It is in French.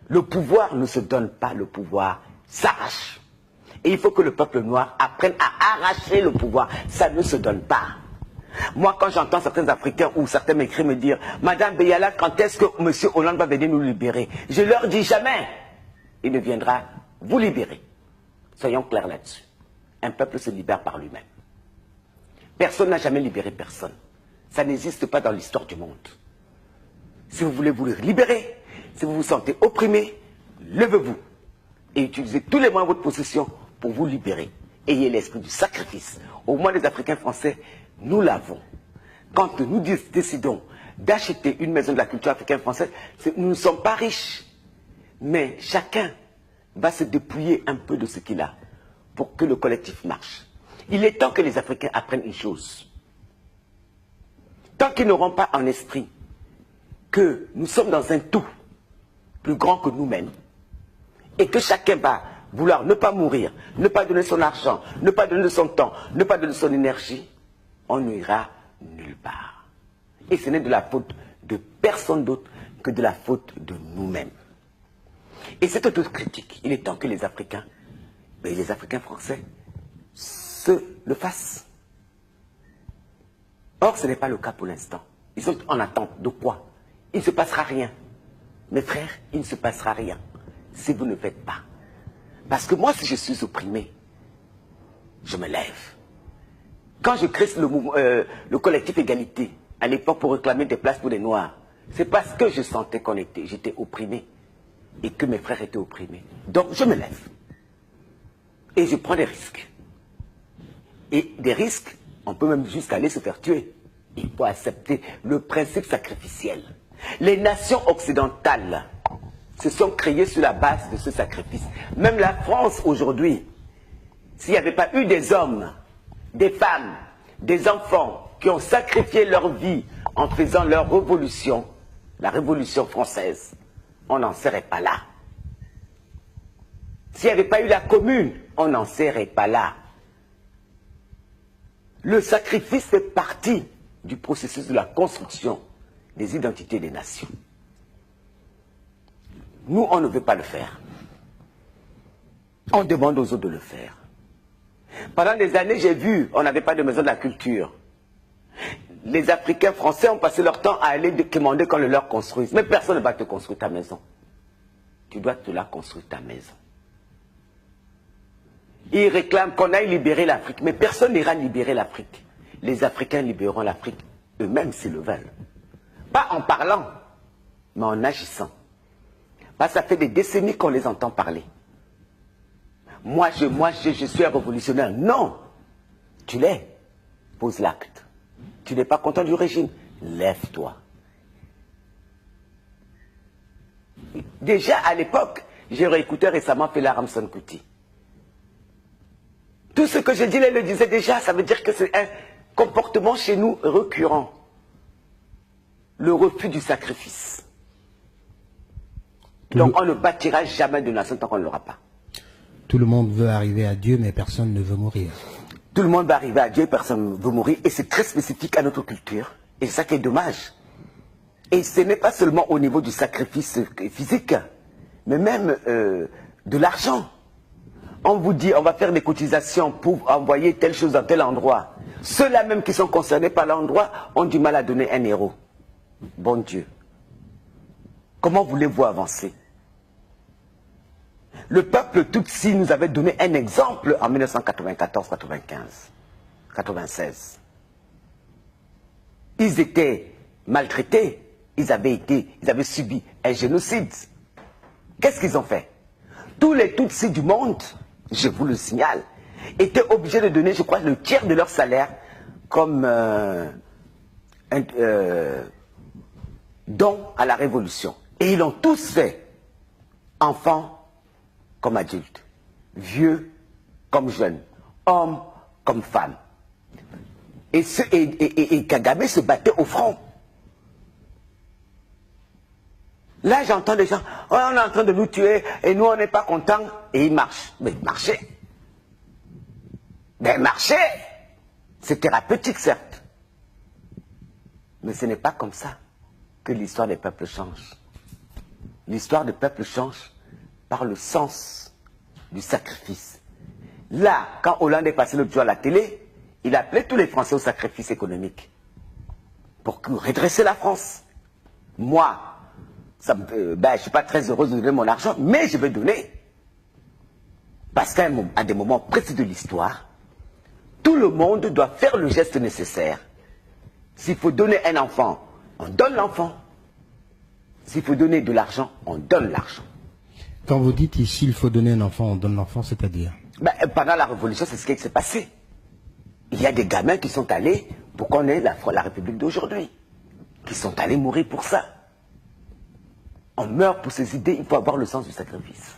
Le pouvoir ne se donne pas, le pouvoir s'arrache. Et il faut que le peuple noir apprenne à arracher le pouvoir. Ça ne se donne pas. Moi, quand j'entends certains Africains ou certains m'écrivent me dire « Madame Beyala, quand est-ce que M. Hollande va venir nous libérer ?» Je leur dis jamais. Il ne viendra vous libérer. Soyons clairs là-dessus. Un peuple se libère par lui-même. Personne n'a jamais libéré personne. Ça n'existe pas dans l'histoire du monde. Si vous voulez vous libérer, si vous vous sentez opprimé, levez-vous et utilisez tous les moyens de votre possession pour vous libérer. Ayez l'esprit du sacrifice. Au moins les Africains français, nous l'avons. Quand nous décidons d'acheter une maison de la culture africaine française, nous ne sommes pas riches. Mais chacun va se dépouiller un peu de ce qu'il a pour que le collectif marche. Il est temps que les Africains apprennent une chose. Tant qu'ils n'auront pas en esprit que nous sommes dans un tout plus grand que nous-mêmes et que chacun va vouloir ne pas mourir, ne pas donner son argent, ne pas donner son temps, ne pas donner son énergie, on n'ira nulle part. Et ce n'est de la faute de personne d'autre que de la faute de nous-mêmes. Et cette autocritique, il est temps que les Africains, et les Africains français, le fassent. Or, ce n'est pas le cas pour l'instant. Ils sont en attente de quoi? Il ne se passera rien. Mes frères, il ne se passera rien si vous ne faites pas. Parce que moi, si je suis opprimé, je me lève. Quand je crée le collectif Égalité, à l'époque pour réclamer des places pour les Noirs, c'est parce que je sentais j'étais opprimé et que mes frères étaient opprimés. Donc, je me lève. Et je prends des risques. Et des risques, on peut même jusqu'à aller se faire tuer. Il faut accepter le principe sacrificiel. Les nations occidentales se sont créées sur la base de ce sacrifice. Même la France aujourd'hui, s'il n'y avait pas eu des hommes, des femmes, des enfants qui ont sacrifié leur vie en faisant leur révolution, la révolution française, on n'en serait pas là. S'il n'y avait pas eu la commune, on n'en serait pas là. Le sacrifice fait partie du processus de la construction des identités des nations. Nous, on ne veut pas le faire. On demande aux autres de le faire. Pendant des années, j'ai vu, on n'avait pas de maison de la culture. Les Africains français ont passé leur temps à aller demander qu'on le leur construise. Mais personne ne va te construire ta maison. Tu dois te la construire ta maison. Ils réclament qu'on aille libérer l'Afrique, mais personne n'ira libérer l'Afrique. Les Africains libéreront l'Afrique eux-mêmes s'ils le veulent. Pas en parlant, mais en agissant. Parce que ça fait des décennies qu'on les entend parler. Moi, je suis un révolutionnaire. Non, tu l'es. Pose l'acte. Tu n'es pas content du régime. Lève-toi. Déjà à l'époque, j'ai réécouté récemment Fela Ramson Kuti. Tout ce que je dis là, il le disait déjà. Ça veut dire que c'est un comportement chez nous récurrent. Le refus du sacrifice. Donc on ne bâtira jamais de nation tant qu'on ne l'aura pas. Tout le monde veut arriver à Dieu, mais personne ne veut mourir. Tout le monde va arriver à Dieu, personne ne veut mourir. Et c'est très spécifique à notre culture. Et c'est ça qui est dommage. Et ce n'est pas seulement au niveau du sacrifice physique, mais même de l'argent. On vous dit, on va faire des cotisations pour envoyer telle chose dans tel endroit. Ceux-là même qui sont concernés par l'endroit ont du mal à donner 1 euro. Bon Dieu. Comment voulez-vous avancer? Le peuple Tutsi nous avait donné un exemple en 1994, 95, 96. Ils étaient maltraités, ils avaient subi un génocide. Qu'est-ce qu'ils ont fait? Tous les Tutsis du monde, je vous le signale, étaient obligés de donner, je crois, le tiers de leur salaire comme don à la révolution. Et ils l'ont tous fait, enfants comme adultes, vieux comme jeunes, hommes comme femmes. Et Kagame se battait au front. Là, j'entends des gens, oh, on est en train de nous tuer et nous, on n'est pas contents. Et ils marchent. Mais marcher. Mais marcher, c'est thérapeutique, certes. Mais ce n'est pas comme ça que l'histoire des peuples change. L'histoire du peuple change par le sens du sacrifice. Là, quand Hollande est passé l'autre jour à la télé, il appelait tous les Français au sacrifice économique pour redresser la France. Moi, je ne suis pas très heureuse de donner mon argent, mais je vais donner. Parce qu'à des moments précis de l'histoire, tout le monde doit faire le geste nécessaire. S'il faut donner un enfant, on donne l'enfant. S'il faut donner de l'argent, on donne l'argent. Quand vous dites ici, il faut donner un enfant, on donne l'enfant, c'est-à-dire? Pendant la Révolution, c'est ce qui s'est passé. Il y a des gamins qui sont allés pour qu'on ait la République d'aujourd'hui. Qui sont allés mourir pour ça. On meurt pour ces idées, il faut avoir le sens du sacrifice.